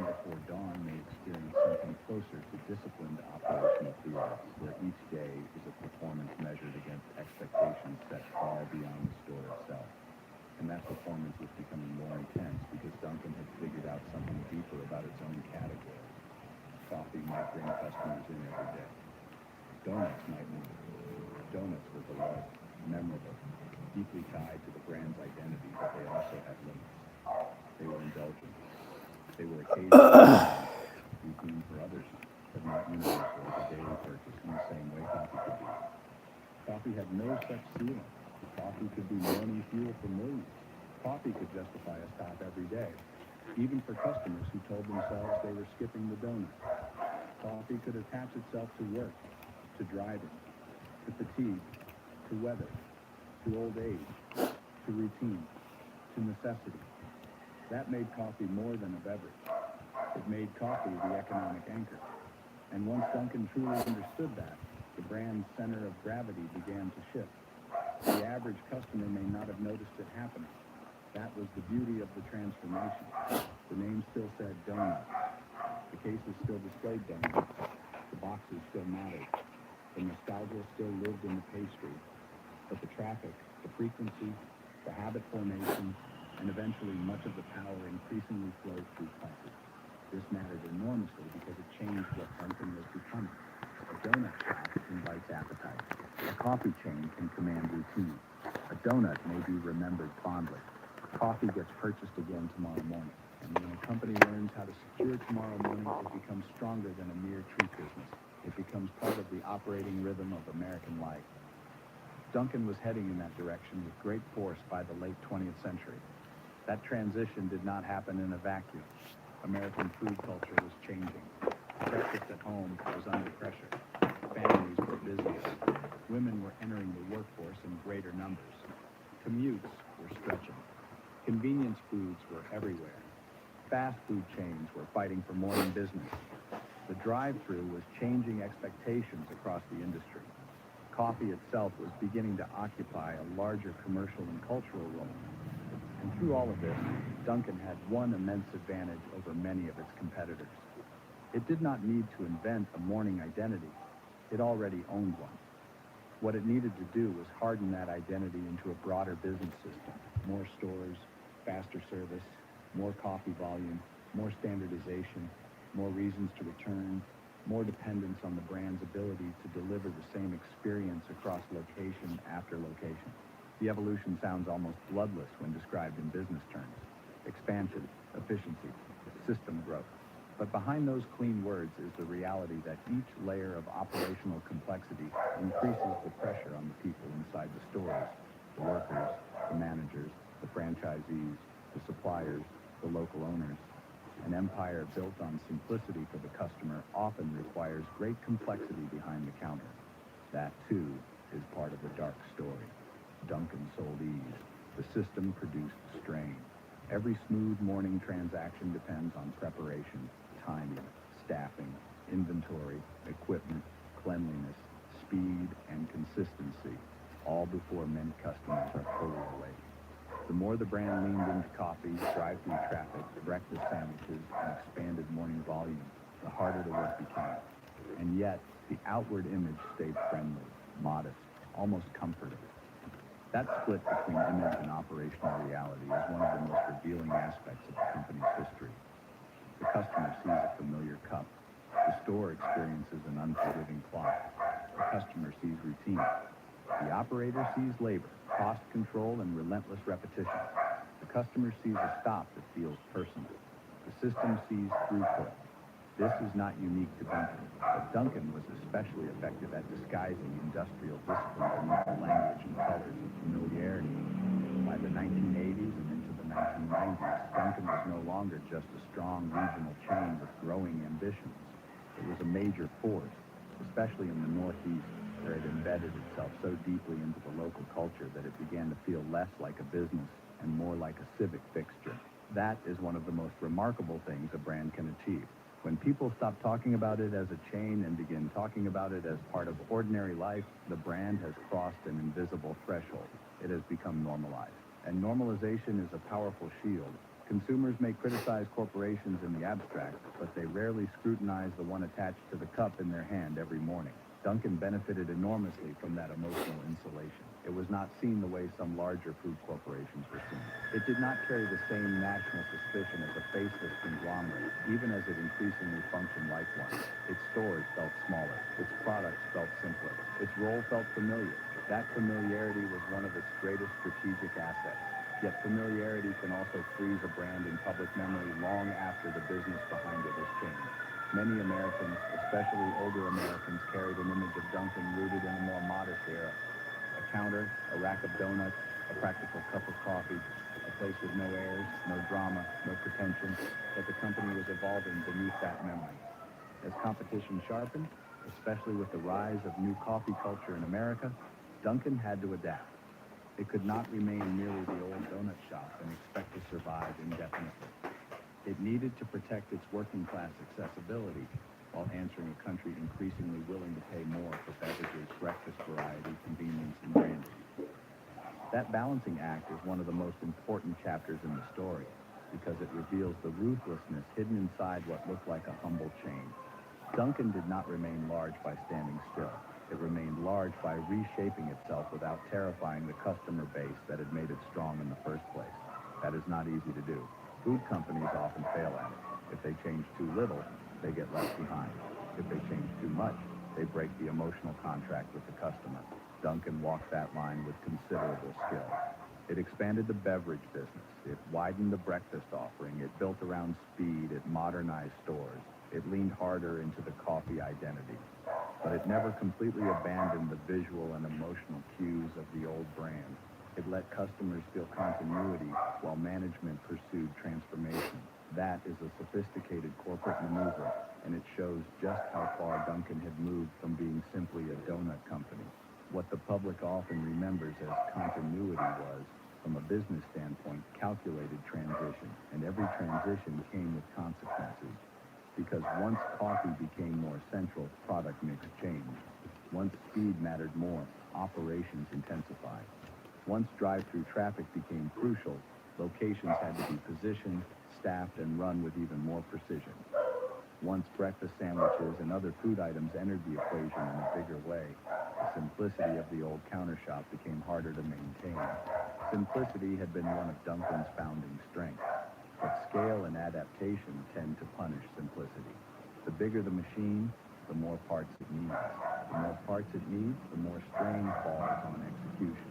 before dawn may experience something closer to disciplined operational theory, where each day is a performance measured against expectations set far beyond the store itself. And that performance was becoming more intense because Dunkin' had figured out something deeper about its own category. Coffee might bring customers in every day. Donuts might not. Donuts were beloved, memorable, deeply tied to the brand's identity, but they also had limits. They were indulgent. They were occasional, routine for others, but not universal as a daily purchase in the same way coffee could be. Coffee had no such ceiling. Coffee could be morning fuel for millions. Coffee could justify a stop every day, even for customers who told themselves they were skipping the donut. Coffee could attach itself to work, to driving, to fatigue, to weather, to old age, to routine, to necessity. That made coffee more than a beverage. It made coffee the economic anchor. And once Dunkin' truly understood that, the brand's center of gravity began to shift. The average customer may not have noticed it happening. That was the beauty of the transformation. The name still said donut. The cases still displayed donuts. The boxes still mattered. The nostalgia still lived in the pastry. But the traffic, the frequency, the habit formation, and eventually much of the power increasingly flowed through coffee. This mattered enormously because it changed what Dunkin' was becoming. A donut shop invites appetite. A coffee chain can command routine. A donut may be remembered fondly. Coffee gets purchased again tomorrow morning. And when a company learns how to secure tomorrow morning, it becomes stronger than a mere treat business. It becomes part of the operating rhythm of American life. Dunkin' was heading in that direction with great force by the late 20th century. That transition did not happen in a vacuum. American food culture was changing. Breakfast at home was under pressure. Families were busier. Women were entering the workforce in greater numbers. Commutes were stretching. Convenience foods were everywhere. Fast food chains were fighting for morning business. The drive-thru was changing expectations across the industry. Coffee itself was beginning to occupy a larger commercial and cultural role. And through all of this, Dunkin' had one immense advantage over many of its competitors. It did not need to invent a morning identity. It already owned one. What it needed to do was harden that identity into a broader business system. More stores, faster service, more coffee volume, more standardization, more reasons to return, more dependence on the brand's ability to deliver the same experience across location after location. The evolution sounds almost bloodless when described in business terms. Expansion, efficiency, system growth. But behind those clean words is the reality that each layer of operational complexity increases the pressure on the people inside the stores, the workers, the managers, the franchisees, the suppliers, the local owners. An empire built on simplicity for the customer often requires great complexity behind the counter. That, too, is part of the dark story. Dunkin' sold ease. The system produced strain. Every smooth morning transaction depends on preparation, timing, staffing, inventory, equipment, cleanliness, speed, and consistency, all before many customers are fully awake. The more the brand leaned into coffee, drive-through traffic, breakfast sandwiches, and expanded morning volume, the harder the work became. And yet, the outward image stayed friendly, modest, almost comforting. That split between image and operational reality is one of the most revealing aspects of the company's history. The customer sees a familiar cup. The store experiences an unforgiving clock. The customer sees routine. The operator sees labor, cost control, and relentless repetition. The customer sees a stop that feels personal. The system sees throughput. This is not unique to Dunkin', but Dunkin' was especially effective at disguising industrial discipline beneath the language and colors of familiarity. By the 1980s and into the 1990s, Dunkin' was no longer just a strong regional chain with growing ambitions. It was a major force, especially in the Northeast, where it embedded itself so deeply into the local culture that it began to feel less like a business and more like a civic fixture. That is one of the most remarkable things a brand can achieve. When people stop talking about it as a chain and begin talking about it as part of ordinary life, the brand has crossed an invisible threshold. It has become normalized. And normalization is a powerful shield. Consumers may criticize corporations in the abstract, but they rarely scrutinize the one attached to the cup in their hand every morning. Dunkin' benefited enormously from that emotional insulation. It was not seen the way some larger food corporations were seen. It did not carry the same national suspicion as a faceless conglomerate, even as it increasingly functioned like one. Its stores felt smaller. Its products felt simpler. Its role felt familiar. That familiarity was one of its greatest strategic assets. Yet familiarity can also freeze a brand in public memory long after the business behind it has changed. Many Americans, especially older Americans, carried an image of Dunkin' rooted in a more modest era. A counter, a rack of donuts, a practical cup of coffee, a place with no airs, no drama, no pretension, but the company was evolving beneath that memory. As competition sharpened, especially with the rise of new coffee culture in America, Dunkin' had to adapt. It could not remain merely the old donut shop and expect to survive indefinitely. It needed to protect its working-class accessibility while answering a country increasingly willing to pay more for beverages, breakfast variety, convenience, and branding. That balancing act is one of the most important chapters in the story because it reveals the ruthlessness hidden inside what looked like a humble chain. Dunkin' did not remain large by standing still. It remained large by reshaping itself without terrifying the customer base that had made it strong in the first place. That is not easy to do. Food companies often fail at it. If they change too little, they get left behind. If they change too much, they break the emotional contract with the customer. Dunkin' walked that line with considerable skill. It expanded the beverage business. It widened the breakfast offering. It built around speed. It modernized stores. It leaned harder into the coffee identity. But it never completely abandoned the visual and emotional cues of the old brand. It let customers feel continuity while management pursued transformation. That is a sophisticated corporate maneuver, and it shows just how far Dunkin' had moved from being simply a donut company. What the public often remembers as continuity was, from a business standpoint, calculated transition, and every transition came with consequences. Because once coffee became more central, product mix changed. Once speed mattered more, operations intensified. Once drive-through traffic became crucial, locations had to be positioned, staffed, and run with even more precision. Once breakfast sandwiches and other food items entered the equation in a bigger way, the simplicity of the old counter shop became harder to maintain. Simplicity had been one of Dunkin's founding strengths, but scale and adaptation tend to punish simplicity. The bigger the machine, the more parts it needs. The more parts it needs, the more strain falls on execution.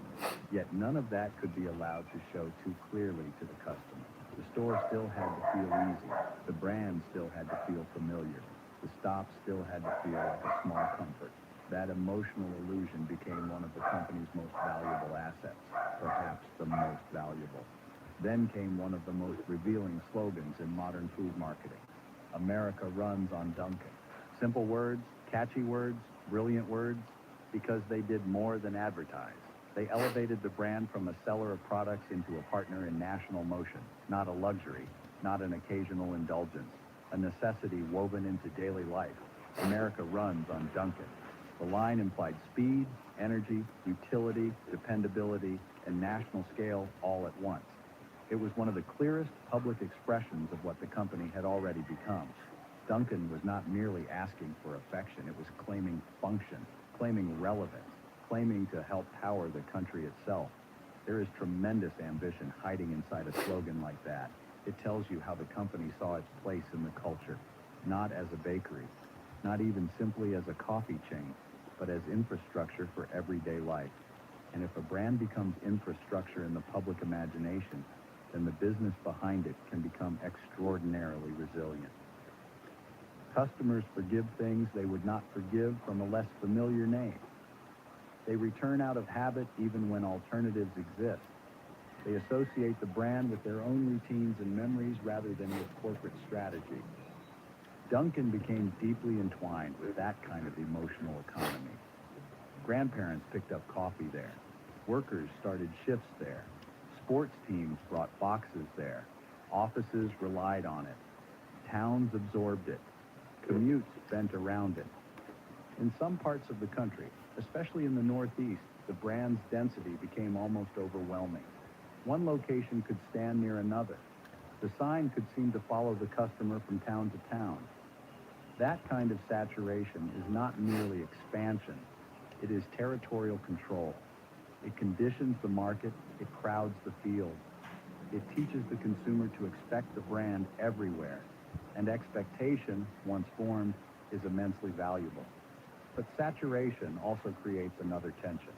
Yet none of that could be allowed to show too clearly to the customer. The store still had to feel easy. The brand still had to feel familiar. The stop still had to feel like a small comfort. That emotional illusion became one of the company's most valuable assets, perhaps the most valuable. Then came one of the most revealing slogans in modern food marketing. America runs on Dunkin'. Simple words, catchy words, brilliant words, because they did more than advertise. They elevated the brand from a seller of products into a partner in national motion, not a luxury, not an occasional indulgence, a necessity woven into daily life. America runs on Dunkin'. The line implied speed, energy, utility, dependability, and national scale all at once. It was one of the clearest public expressions of what the company had already become. Dunkin' was not merely asking for affection, it was claiming function, claiming relevance, claiming to help power the country itself. There is tremendous ambition hiding inside a slogan like that. It tells you how the company saw its place in the culture, not as a bakery, not even simply as a coffee chain, but as infrastructure for everyday life. And if a brand becomes infrastructure in the public imagination, then the business behind it can become extraordinarily resilient. Customers forgive things they would not forgive from a less familiar name. They return out of habit even when alternatives exist. They associate the brand with their own routines and memories rather than with corporate strategy. Dunkin' became deeply entwined with that kind of emotional economy. Grandparents picked up coffee there. Workers started shifts there. Sports teams brought boxes there. Offices relied on it. Towns absorbed it. Commutes bent around it. In some parts of the country, especially in the Northeast, the brand's density became almost overwhelming. One location could stand near another. The sign could seem to follow the customer from town to town. That kind of saturation is not merely expansion, it is territorial control. It conditions the market, it crowds the field. It teaches the consumer to expect the brand everywhere, and expectation, once formed, is immensely valuable. But saturation also creates another tension.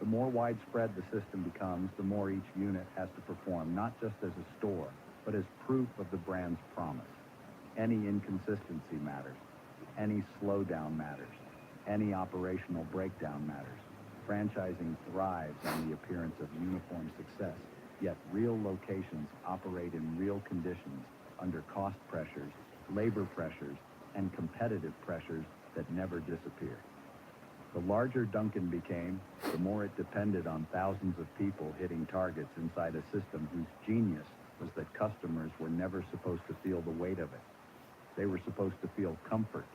The more widespread the system becomes, the more each unit has to perform, not just as a store, but as proof of the brand's promise. Any inconsistency matters. Any slowdown matters. Any operational breakdown matters. Franchising thrives on the appearance of uniform success, yet real locations operate in real conditions under cost pressures, labor pressures, and competitive pressures that never disappear. The larger Dunkin' became, the more it depended on thousands of people hitting targets inside a system whose genius was that customers were never supposed to feel the weight of it. They were supposed to feel comfort,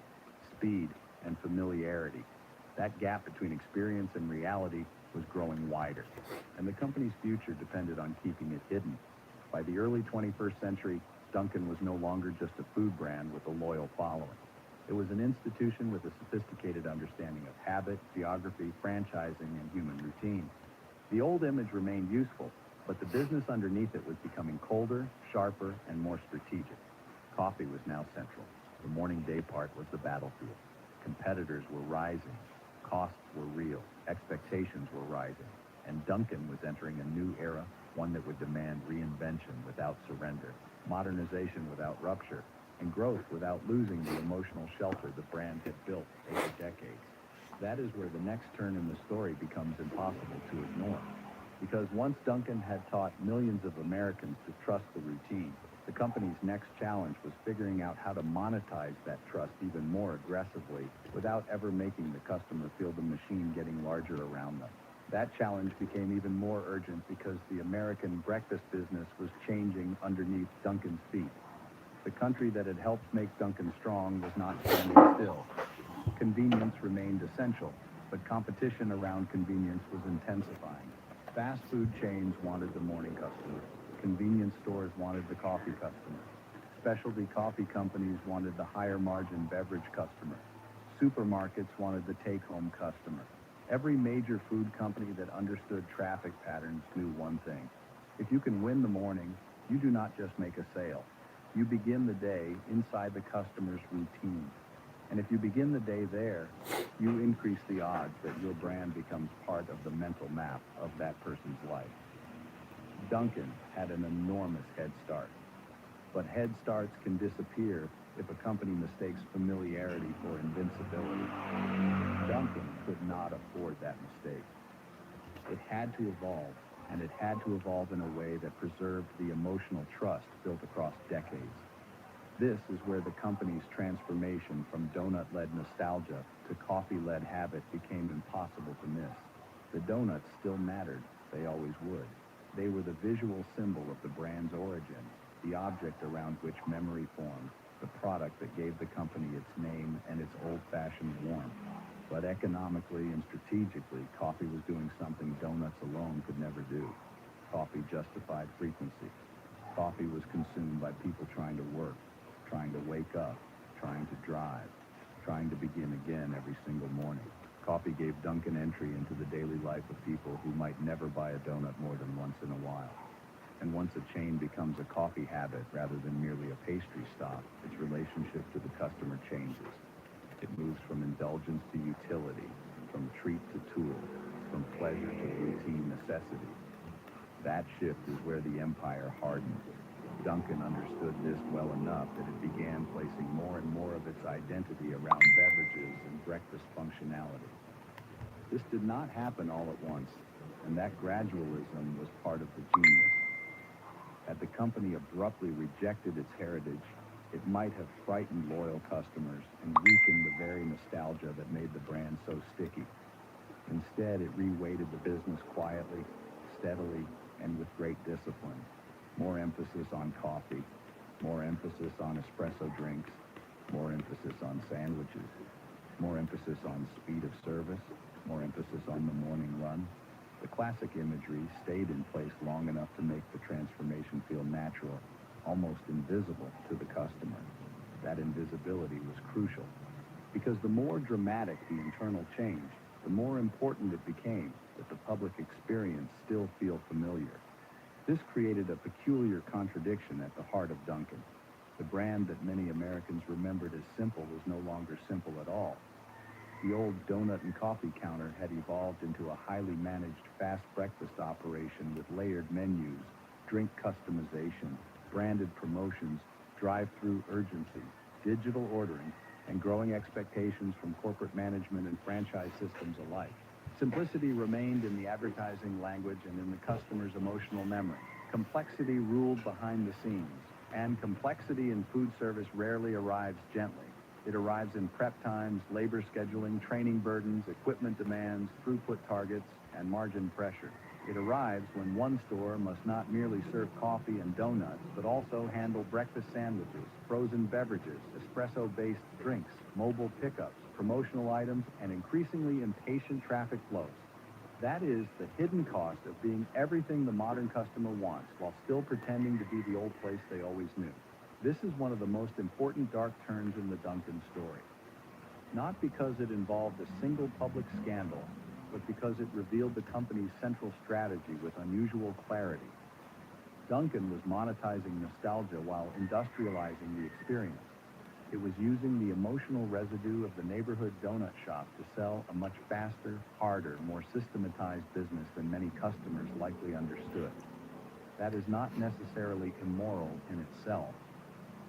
speed, and familiarity. That gap between experience and reality was growing wider, and the company's future depended on keeping it hidden. By the early 21st century, Dunkin' was no longer just a food brand with a loyal following. It was an institution with a sophisticated understanding of habit, geography, franchising, and human routine. The old image remained useful, but the business underneath it was becoming colder, sharper, and more strategic. Coffee was now central. The morning day part was the battlefield. Competitors were rising. Costs were real. Expectations were rising. And Dunkin' was entering a new era, one that would demand reinvention without surrender, modernization without rupture, and growth without losing the emotional shelter the brand had built over decades. That is where the next turn in the story becomes impossible to ignore. Because once Dunkin' had taught millions of Americans to trust the routine, the company's next challenge was figuring out how to monetize that trust even more aggressively without ever making the customer feel the machine getting larger around them. That challenge became even more urgent because the American breakfast business was changing underneath Dunkin's feet. The country that had helped make Dunkin' strong was not standing still. Convenience remained essential, but competition around convenience was intensifying. Fast food chains wanted the morning customer. Convenience stores wanted the coffee customer. Specialty coffee companies wanted the higher margin beverage customer. Supermarkets wanted the take-home customer. Every major food company that understood traffic patterns knew one thing. If you can win the morning, you do not just make a sale. You begin the day inside the customer's routine. And if you begin the day there, you increase the odds that your brand becomes part of the mental map of that person's life. Dunkin' had an enormous head start. But head starts can disappear if a company mistakes familiarity for invincibility. Dunkin' could not afford that mistake. It had to evolve, and it had to evolve in a way that preserved the emotional trust built across decades. This is where the company's transformation from donut-led nostalgia to coffee-led habit became impossible to miss. The donuts still mattered. They always would. They were the visual symbol of the brand's origin, the object around which memory formed, the product that gave the company its name and its old-fashioned warmth. But economically and strategically, coffee was doing something donuts alone could never do. Coffee justified frequency. Coffee was consumed by people trying to work, trying to wake up, trying to drive, trying to begin again every single morning. Coffee gave Dunkin' entry into the daily life of people who might never buy a donut more than once in a while. And once a chain becomes a coffee habit rather than merely a pastry stop, its relationship to the customer changes. It moves from indulgence to utility, from treat to tool, from pleasure to routine necessity. That shift is where the empire hardened. Dunkin' understood this well enough that it began placing more and more of its identity around beverages and breakfast functionality. This did not happen all at once, and that gradualism was part of the genius. Had the company abruptly rejected its heritage, it might have frightened loyal customers and weakened the very nostalgia that made the brand so sticky. Instead, it reweighted the business quietly, steadily, and with great discipline. More emphasis on coffee, more emphasis on espresso drinks, more emphasis on sandwiches, more emphasis on speed of service, more emphasis on the morning run. The classic imagery stayed in place long enough to make the transformation feel natural, almost invisible to the customer. That invisibility was crucial, because the more dramatic the internal change, the more important it became that the public experience still feel familiar. This created a peculiar contradiction at the heart of Dunkin'. The brand that many Americans remembered as simple was no longer simple at all. The old donut and coffee counter had evolved into a highly managed fast breakfast operation with layered menus, drink customization, branded promotions, drive-through urgency, digital ordering, and growing expectations from corporate management and franchise systems alike. Simplicity remained in the advertising language and in the customer's emotional memory. Complexity ruled behind the scenes, and complexity in food service rarely arrives gently. It arrives in prep times, labor scheduling, training burdens, equipment demands, throughput targets, and margin pressure. It arrives when one store must not merely serve coffee and donuts, but also handle breakfast sandwiches, frozen beverages, espresso-based drinks, mobile pickups, promotional items, and increasingly impatient traffic flows. That is the hidden cost of being everything the modern customer wants while still pretending to be the old place they always knew. This is one of the most important dark turns in the Dunkin' story. Not because it involved a single public scandal, but because it revealed the company's central strategy with unusual clarity. Dunkin' was monetizing nostalgia while industrializing the experience. It was using the emotional residue of the neighborhood donut shop to sell a much faster, harder, more systematized business than many customers likely understood. That is not necessarily immoral in itself.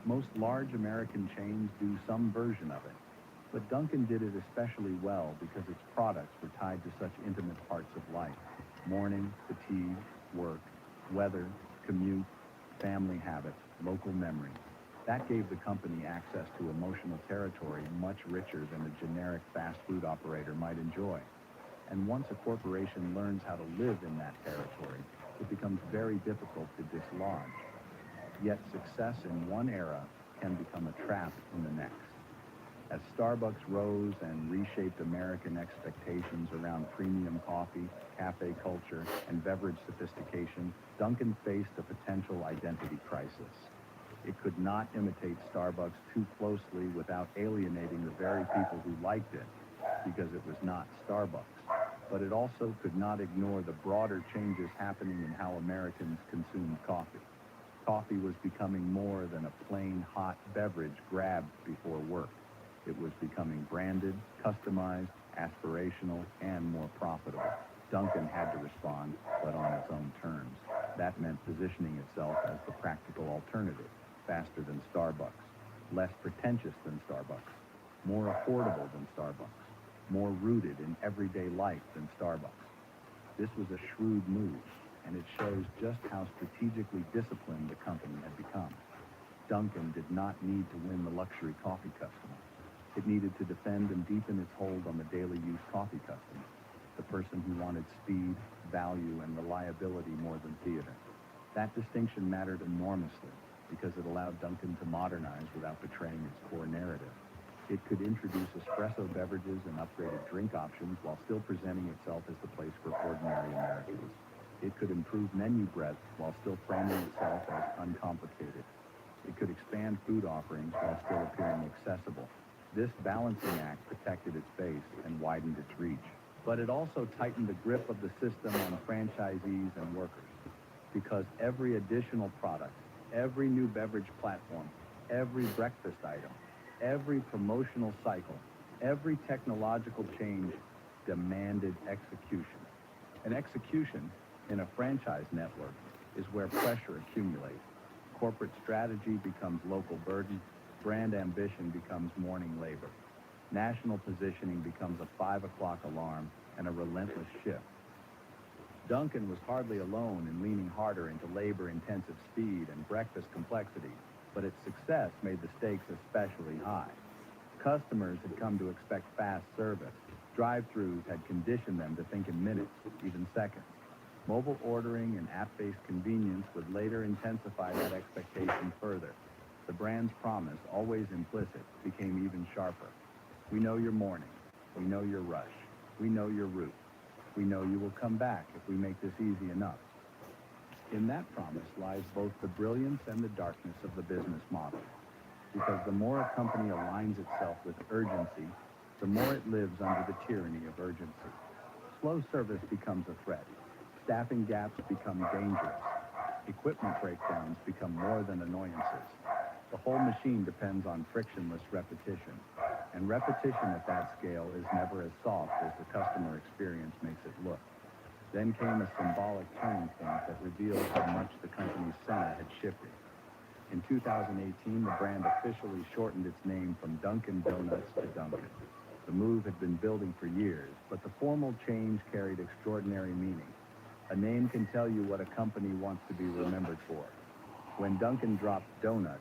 Most large American chains do some version of it, but Dunkin' did it especially well because its products were tied to such intimate parts of life: morning, fatigue, work, weather, commute, family habits, local memory. That gave the company access to emotional territory much richer than a generic fast food operator might enjoy. And once a corporation learns how to live in that territory, it becomes very difficult to dislodge. Yet success in one era can become a trap in the next. As Starbucks rose and reshaped American expectations around premium coffee, cafe culture, and beverage sophistication, Dunkin' faced a potential identity crisis. It could not imitate Starbucks too closely without alienating the very people who liked it, because it was not Starbucks. But it also could not ignore the broader changes happening in how Americans consumed coffee. Coffee was becoming more than a plain hot beverage grabbed before work. It was becoming branded, customized, aspirational, and more profitable. Dunkin' had to respond, but on its own terms. That meant positioning itself as the practical alternative, faster than Starbucks, less pretentious than Starbucks, more affordable than Starbucks, more rooted in everyday life than Starbucks. This was a shrewd move, and it shows just how strategically disciplined the company had become. Dunkin' did not need to win the luxury coffee customer. It needed to defend and deepen its hold on the daily use coffee customer, the person who wanted speed, value, and reliability more than theater. That distinction mattered enormously because it allowed Dunkin' to modernize without betraying its core narrative. It could introduce espresso beverages and upgraded drink options while still presenting itself as the place for ordinary Americans. It could improve menu breadth while still framing itself as uncomplicated. It could expand food offerings while still appearing accessible. This balancing act protected its base and widened its reach. But it also tightened the grip of the system on franchisees and workers. Because every additional product, every new beverage platform, every breakfast item, every promotional cycle, every technological change demanded execution. And execution in a franchise network is where pressure accumulates. Corporate strategy becomes local burden. Brand ambition becomes morning labor. National positioning becomes a 5 o'clock alarm and a relentless shift. Dunkin' was hardly alone in leaning harder into labor-intensive speed and breakfast complexity, but its success made the stakes especially high. Customers had come to expect fast service. Drive-thrus had conditioned them to think in minutes, even seconds. Mobile ordering and app-based convenience would later intensify that expectation further. The brand's promise, always implicit, became even sharper. We know your morning. We know your rush. We know your route. We know you will come back if we make this easy enough. In that promise lies both the brilliance and the darkness of the business model. Because the more a company aligns itself with urgency, the more it lives under the tyranny of urgency. Slow service becomes a threat. Staffing gaps become dangerous. Equipment breakdowns become more than annoyances. The whole machine depends on frictionless repetition. And repetition at that scale is never as soft as the customer experience makes it look. Then came a symbolic turning point that revealed how much the company's center had shifted. In 2018, the brand officially shortened its name from Dunkin' Donuts to Dunkin'. The move had been building for years, but the formal change carried extraordinary meaning. A name can tell you what a company wants to be remembered for. When Dunkin' dropped donuts,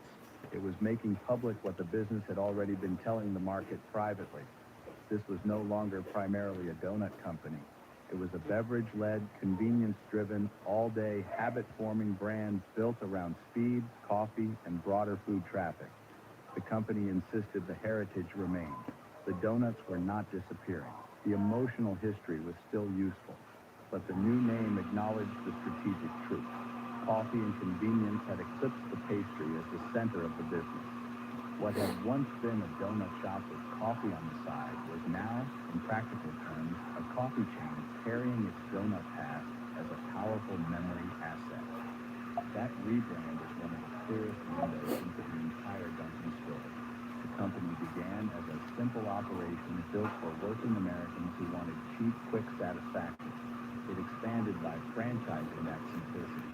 it was making public what the business had already been telling the market privately. This was no longer primarily a donut company. It was a beverage-led, convenience-driven, all-day, habit-forming brand built around speed, coffee, and broader food traffic. The company insisted the heritage remained. The donuts were not disappearing. The emotional history was still useful. But the new name acknowledged the strategic truth. Coffee and convenience had eclipsed the pastry as the center of the business. What had once been a donut shop with coffee on the side was now, in practical terms, a coffee chain carrying its donut past as a powerful memory asset. That rebrand is one of the clearest windows into the entire Dunkin' story. The company began as a simple operation built for working Americans who wanted cheap, quick satisfaction. It expanded by franchising that simplicity.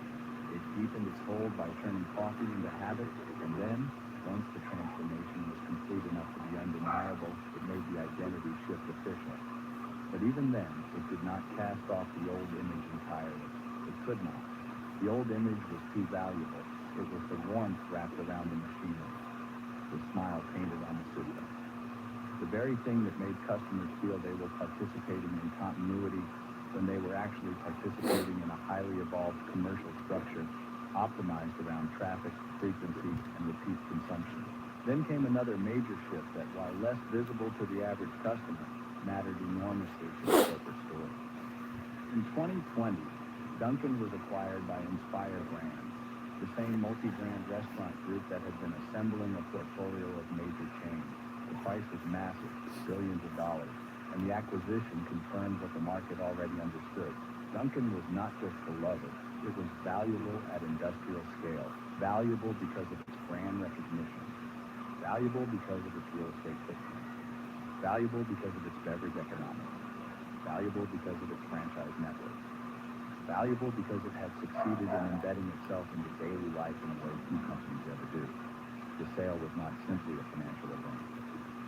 It deepened its hold by turning coffee into habit, and then, once the transformation was complete enough to be undeniable, it made the identity shift official. But even then, it did not cast off the old image entirely. It could not. The old image was too valuable. It was the warmth wrapped around the machinery, the smile painted on the system. The very thing that made customers feel they were participating in continuity when they were actually participating in a highly evolved commercial structure optimized around traffic, frequency, and repeat consumption. Then came another major shift that, while less visible to the average customer, mattered enormously to the corporate story. In 2020, Dunkin' was acquired by Inspire Brands, the same multi-brand restaurant group that had been assembling a portfolio of major chains. The price was massive, billions of dollars, and the acquisition confirmed what the market already understood. Dunkin' was not just beloved, it was valuable at industrial scale. Valuable because of its brand recognition. Valuable because of its real estate footprint. Valuable because of its beverage economics. Valuable because of its franchise network. Valuable because it had succeeded in embedding itself into daily life in a way few companies ever do. The sale was not simply a financial event.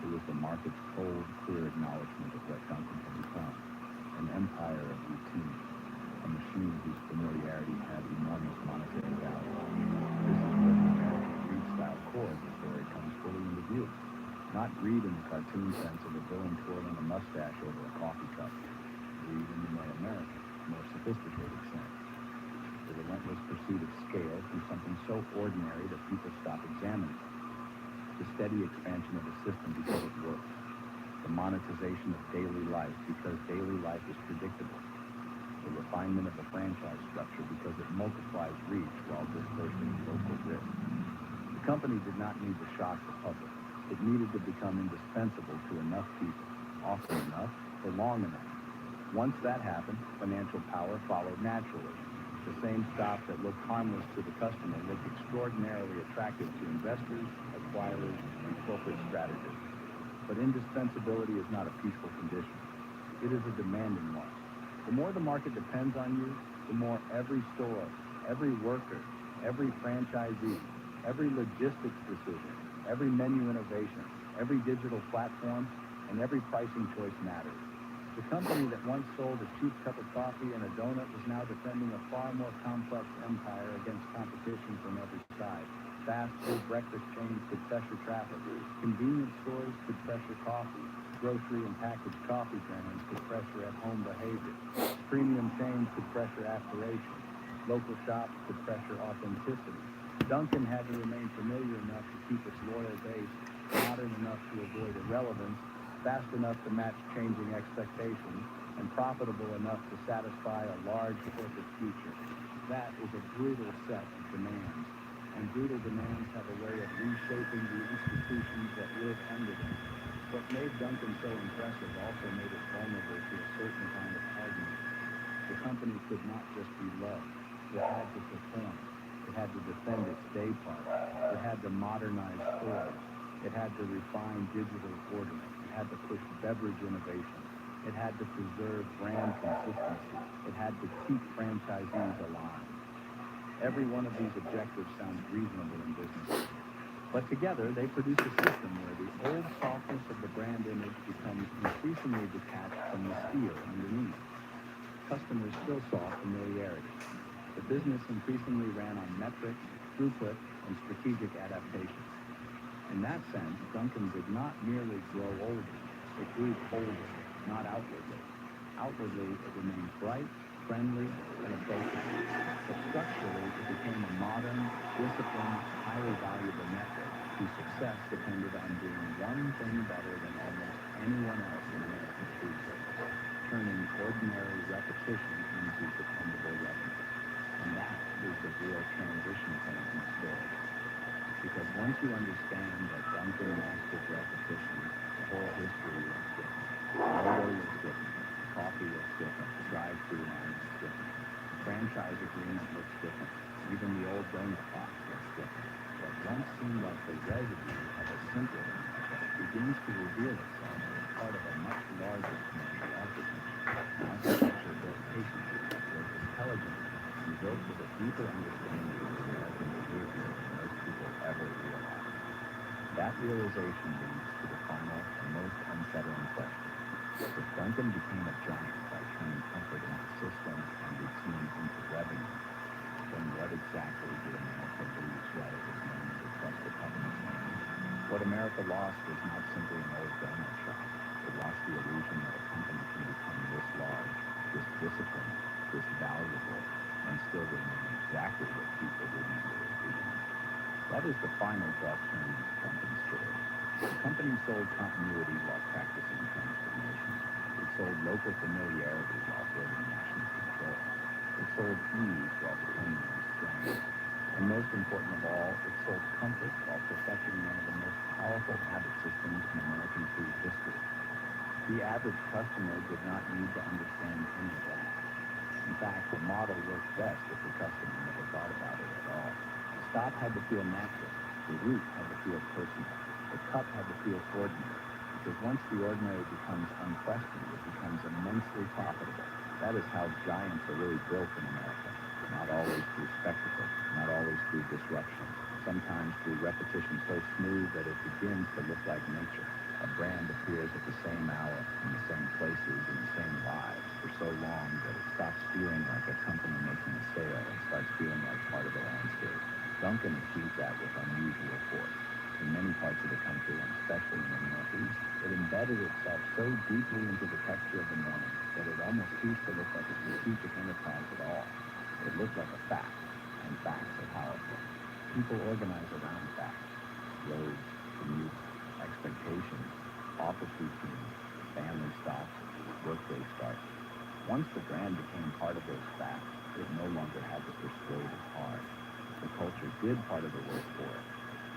It was the market's cold, clear acknowledgement of what Dunkin' had become. An empire of routine. A machine whose familiarity had enormous monetary value. This is where the American greed-style core of the story comes fully into view. Not greed in the cartoon sense of a villain twirling a mustache over a coffee cup. Greed in the more American, more sophisticated sense. The relentless pursuit of scale through something so ordinary that people stop examining it. The steady expansion of a system because it works. The monetization of daily life because daily life is predictable. The refinement of the franchise structure because it multiplies reach while dispersing local risk. The company did not need to shock the public. It needed to become indispensable to enough people, often enough, for long enough. Once that happened, financial power followed naturally. The same stock that looked harmless to the customer looked extraordinarily attractive to investors, acquirers, and corporate strategists. But indispensability is not a peaceful condition. It is a demanding one. The more the market depends on you, the more every store, every worker, every franchisee, every logistics decision, every menu innovation, every digital platform, and every pricing choice matters. The company that once sold a cheap cup of coffee and a donut was now defending a far more complex empire against competition from every side. Fast food breakfast chains could pressure traffic. Convenience stores could pressure coffee. Grocery and packaged coffee brands could pressure at-home behavior. Premium chains could pressure aspiration. Local shops could pressure authenticity. Dunkin' had to remain familiar enough to keep its loyal base, modern enough to avoid irrelevance, fast enough to match changing expectations, and profitable enough to satisfy a large corporate future. That is a brutal set of demands, and brutal demands have a way of reshaping the institutions that live under them. What made Duncan so impressive also made it vulnerable to a certain kind of argument. The company could not just be loved. It had to perform. It had to defend its day part. It had to modernize stores. It had to refine digital ordering. It had to push beverage innovation. It had to preserve brand consistency. It had to keep franchisees alive. Every one of these objectives sounds reasonable in business. But together, they produce a system where the old softness of the brand image becomes increasingly detached from the steel underneath. Customers still saw familiarity. The business increasingly ran on metrics, throughput, and strategic adaptations. In that sense, Dunkin' did not merely grow older. It grew colder, not outwardly. Outwardly, it remained bright, friendly, and approachable. But structurally, it became a modern, disciplined, highly valuable network whose success depended on doing one thing better than almost anyone else in American food service, turning ordinary repetition into dependable revenue. And that is the real transition point in the story. Because once you understand that Dunkin' mastered repetition, the whole history looks different. The logo looks different. Coffee looks different. The drive-thru line looks different. The franchise agreement looks different. Even the old donut box looks different. What once seemed like the residue of a simpler concept begins to reveal itself as part of a much larger commercial architecture. An architecture built patiently, built intelligently, and built with a deeper understanding of American behavior than most people ever realize. That realization leads to the final and most unsettling question. If Dunkin' became a giant by turning comfort into system and routine into revenue, then what exactly did America lose while it was known as a trusted hub in its name? What America lost was not simply an old donut shop. It lost the illusion that a company can become this large, this disciplined, this valuable, and still remain exactly what people remember as being. That is the final dark turn in the Dunkin' story. The company sold continuity while practicing transformation. It sold local familiarity while building national control. It sold ease while becoming restrained. And most important of all, it sold comfort while perfecting one of the most powerful habit systems in American food history. The average customer did not need to understand any of that. In fact, the model worked best if the customer never thought about it at all. The stop had to feel natural. The route had to feel personal. The cup had to feel ordinary. Because once the ordinary becomes unquestioned, it becomes immensely profitable. That is how giants are really built in America. Not always through spectacle, not always through disruption. Sometimes through repetition so smooth that it begins to look like nature. A brand appears at the same hour, in the same places, in the same lives for so long that it stops feeling like a company making a sale and starts feeling like part of the landscape. Dunkin' achieved that with unusual force. In many parts of the country, and especially in the Northeast, it embedded itself so deeply into the texture of the morning that it almost ceased to look like a strategic enterprise at all. It looked like a fact, and facts are powerful. People organize around facts. Roads, commutes, expectations, office routines, family stocks, workday starts. Once the brand became part of those facts, it no longer had to persuade as hard. The culture did part of the work for it.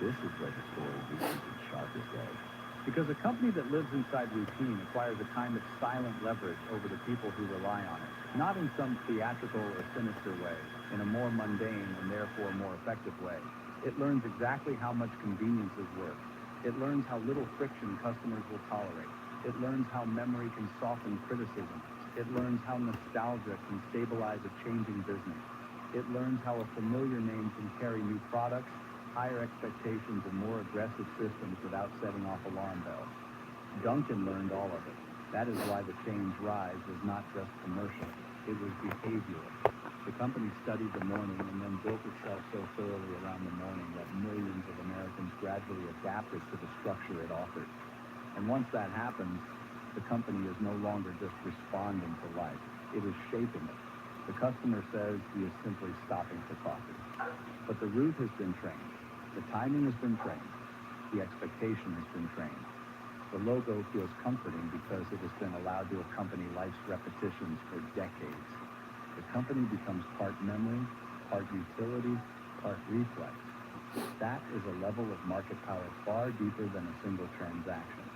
This is where the story reaches its sharpest edge. Because a company that lives inside routine acquires a kind of silent leverage over the people who rely on it, not in some theatrical or sinister way, in a more mundane and therefore more effective way. It learns exactly how much convenience is worth. It learns how little friction customers will tolerate. It learns how memory can soften criticism. It learns how nostalgia can stabilize a changing business. It learns how a familiar name can carry new products, higher expectations, and more aggressive systems without setting off alarm bells. Dunkin' learned all of it. That is why the chain's rise was not just commercial. It was behavioral. The company studied the morning and then built itself so thoroughly around the morning that millions of Americans gradually adapted to the structure it offered. And once that happens, the company is no longer just responding to life. It is shaping it. The customer says he is simply stopping for coffee. But the route has been trained. The timing has been trained. The expectation has been trained. The logo feels comforting because it has been allowed to accompany life's repetitions for decades. The company becomes part memory, part utility, part reflex. That is a level of market power far deeper than a single transaction.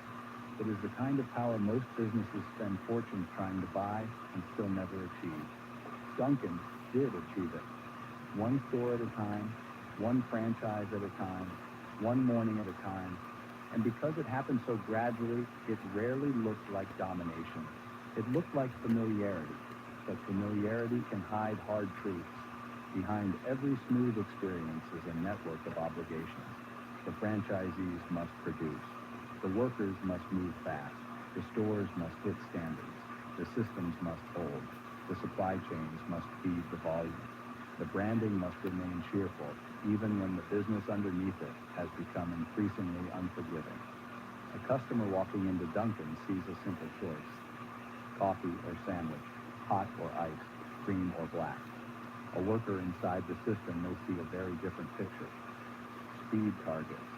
It is the kind of power most businesses spend fortunes trying to buy and still never achieve. Dunkin' did achieve it. One store at a time, one franchise at a time, one morning at a time. And because it happened so gradually, it rarely looked like domination. It looked like familiarity. But familiarity can hide hard truths. Behind every smooth experience is a network of obligations. The franchisees must produce. The workers must move fast. The stores must hit standards. The systems must hold. The supply chains must feed the volume. The branding must remain cheerful, even when the business underneath it has become increasingly unforgiving. A customer walking into Dunkin' sees a simple choice: coffee or sandwich, hot or iced, cream or black. A worker inside the system may see a very different picture. Speed targets,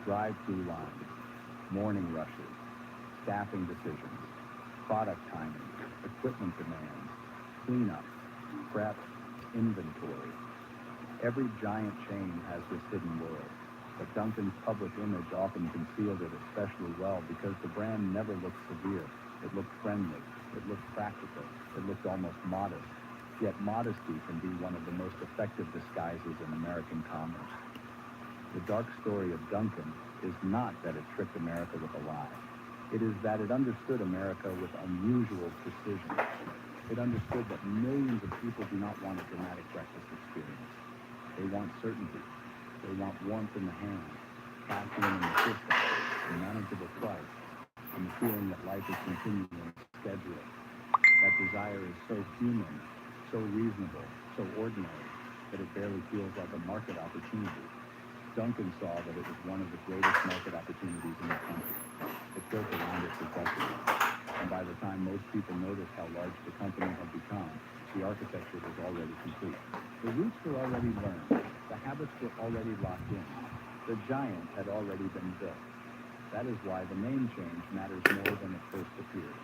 drive-through lines, morning rushes, staffing decisions, product timing, equipment demands, cleanup, prep, inventory. Every giant chain has this hidden world, but Dunkin's public image often concealed it especially well because the brand never looked severe. It looked friendly. It looked practical. It looked almost modest. Yet modesty can be one of the most effective disguises in American commerce. The dark story of Dunkin' is not that it tricked America with a lie. It is that it understood America with unusual precision. It understood that millions of people do not want a dramatic breakfast experience. They want certainty. They want warmth in the hand, caffeine in the system, a manageable price, and the feeling that life is continuing scheduled. That desire is so human, so reasonable, so ordinary, that it barely feels like a market opportunity. Dunkin' saw that it was one of the greatest market opportunities in the country. It built around its executives, and by the time most people noticed how large the company had become, the architecture was already complete. The roots were already learned. The habits were already locked in. The giant had already been built. That is why the name change matters more than it first appears.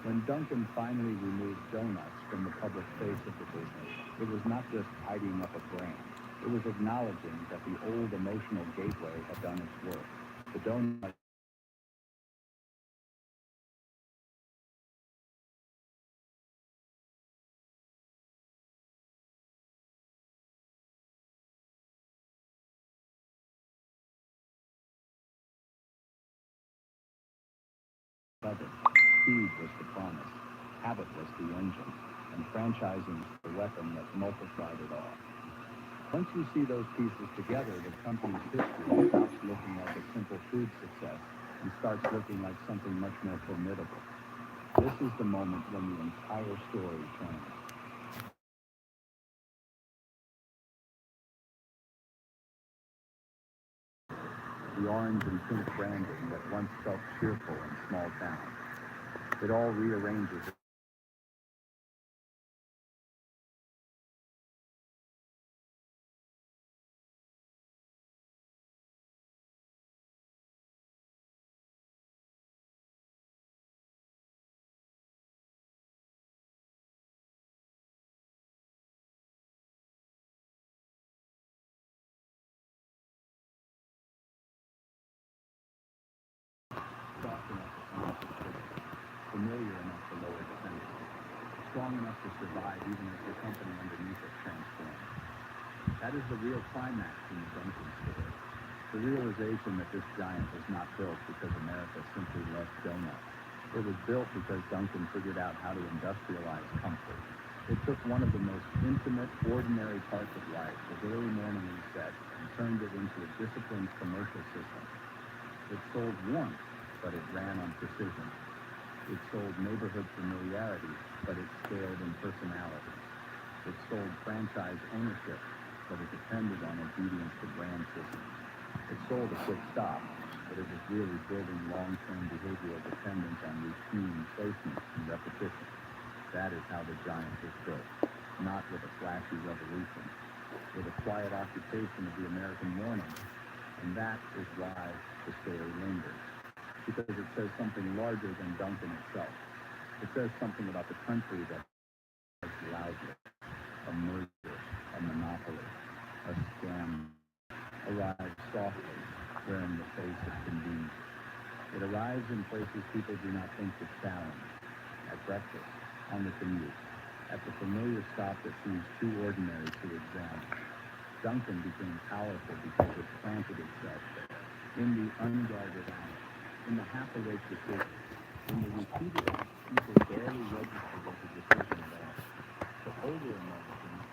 When Dunkin' finally removed donuts from the public face of the business, it was not just tidying up a brand. It was acknowledging that the old emotional gateway had done its work. The donut leavened. Speed was the promise. Habit was the engine. And franchising was the weapon that multiplied it all. Once you see those pieces together, the company's history stops looking like a simple food success and starts looking like something much more formidable. This is the moment when the entire story turns. The orange and pink branding that once felt cheerful in small towns. It all rearranges soft enough to promise the sugar, familiar enough to lower defenses, strong enough to survive even as the company underneath it transforms. That is the real climax in the Dunkin' story. The realization that this giant was not built because America simply loved donuts. It was built because Dunkin' figured out how to industrialize comfort. It took one of the most intimate, ordinary parts of life, the daily morning reset, and turned it into a disciplined commercial system. It sold warmth, but it ran on precision. It sold neighborhood familiarity, but it scaled in personality. It sold franchise ownership, but it depended on obedience to brand systems. It sold a quick stop, but it was really building long-term behavioral dependence on routine, placement, and repetition. That is how the giant was built, not with a flashy revolution, with a quiet occupation of the American morning. And that is why the story lingers, because it says something larger than Dunkin' itself. It says something about the country that has loudly. A merger, a monopoly, a scam arrives softly, wearing the face of convenience. It arrives in places people do not think to challenge. At breakfast, on the commute, at the familiar stop that seems too ordinary to examine. Duncan became powerful because it planted itself there, in the unguarded hour, in the half-awake decision, in the repeated acts people barely registered as a decision at all. For older Americans,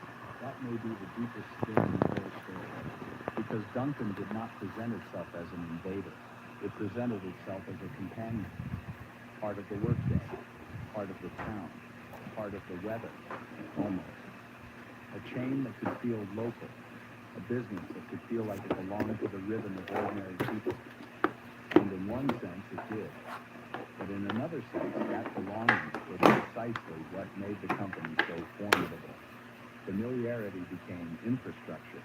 that may be the deepest sting in the whole story, because Duncan did not present itself as an invader. It presented itself as a companion, part of the workday, part of the town, part of the weather, almost. A chain that could feel local, a business that could feel like it belonged to the rhythm of ordinary people. And in one sense, it did. But in another sense, that belonging was precisely what made the company so formidable. Familiarity became infrastructure.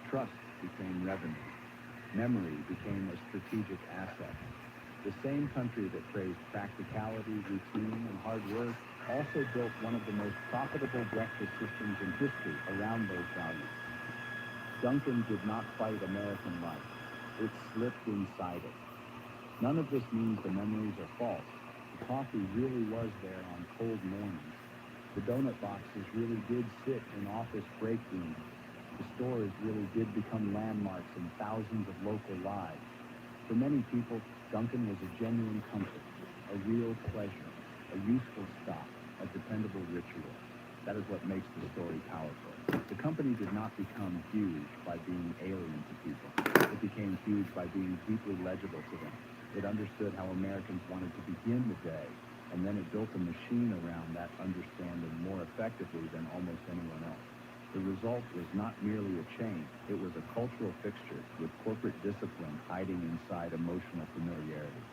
Trust became revenue. Memory became a strategic asset. The same country that praised practicality, routine, and hard work also built one of the most profitable breakfast systems in history around those values. Duncan did not fight American life. It slipped inside it. None of this means the memories are false. The coffee really was there on cold mornings. The donut boxes really did sit in office break rooms. The stores really did become landmarks in thousands of local lives. For many people, Duncan was a genuine comfort, a real pleasure, a useful stop, a dependable ritual. That is what makes the story powerful. The company did not become huge by being alien to people. It became huge by being deeply legible to them. It understood how Americans wanted to begin the day, and then it built a machine around that understanding more effectively than almost anyone else. The result was not merely a chain, it was a cultural fixture with corporate discipline hiding inside emotional familiarity.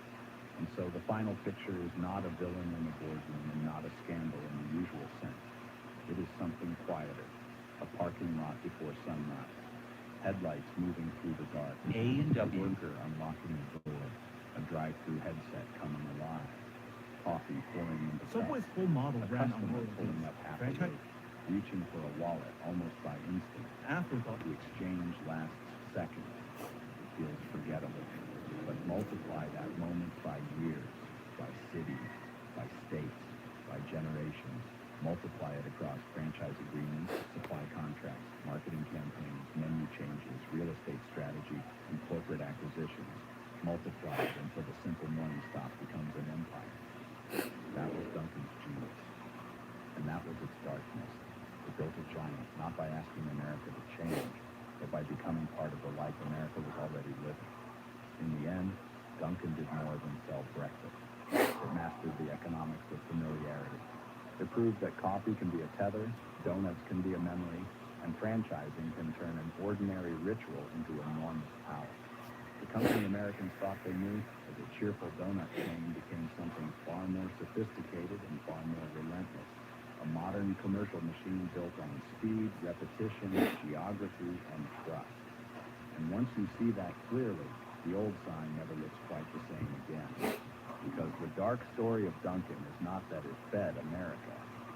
And so the final picture is not a villain in a boardroom and not a scandal in the usual sense. It is something quieter, a parking lot before sunrise, headlights moving through the dark, A&W. a worker unlocking a door, a drive-through headset coming alive, coffee pouring into Subway's cups, full model a ran on customer royalties. pulling up half Franchise awake, reaching for a wallet almost by instinct. afterthought. The exchange lasts seconds. It feels forgettable. But multiply that moment by years, by cities, by states, by generations. Multiply it across franchise agreements, supply contracts, marketing campaigns, menu changes, real estate strategy, and corporate acquisitions. Multiply it until the simple morning stop becomes an empire. That was Duncan's genius. And that was its darkness. It built a giant, not by asking America to change, but by becoming part of the life America was already living. In the end, Duncan did more than sell breakfast. It mastered the economics of familiarity. It proved that coffee can be a tether, donuts can be a memory, and franchising can turn an ordinary ritual into enormous power. The company Americans thought they knew as a cheerful donut chain became something far more sophisticated and far more relentless. A modern commercial machine built on speed, repetition, geography, and trust. And once you see that clearly, the old sign never looks quite the same again. Because the dark story of Duncan is not that it fed America.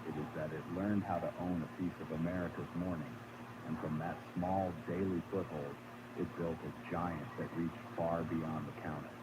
It is that it learned how to own a piece of America's morning. And from that small daily foothold, it built a giant that reached far beyond the counter.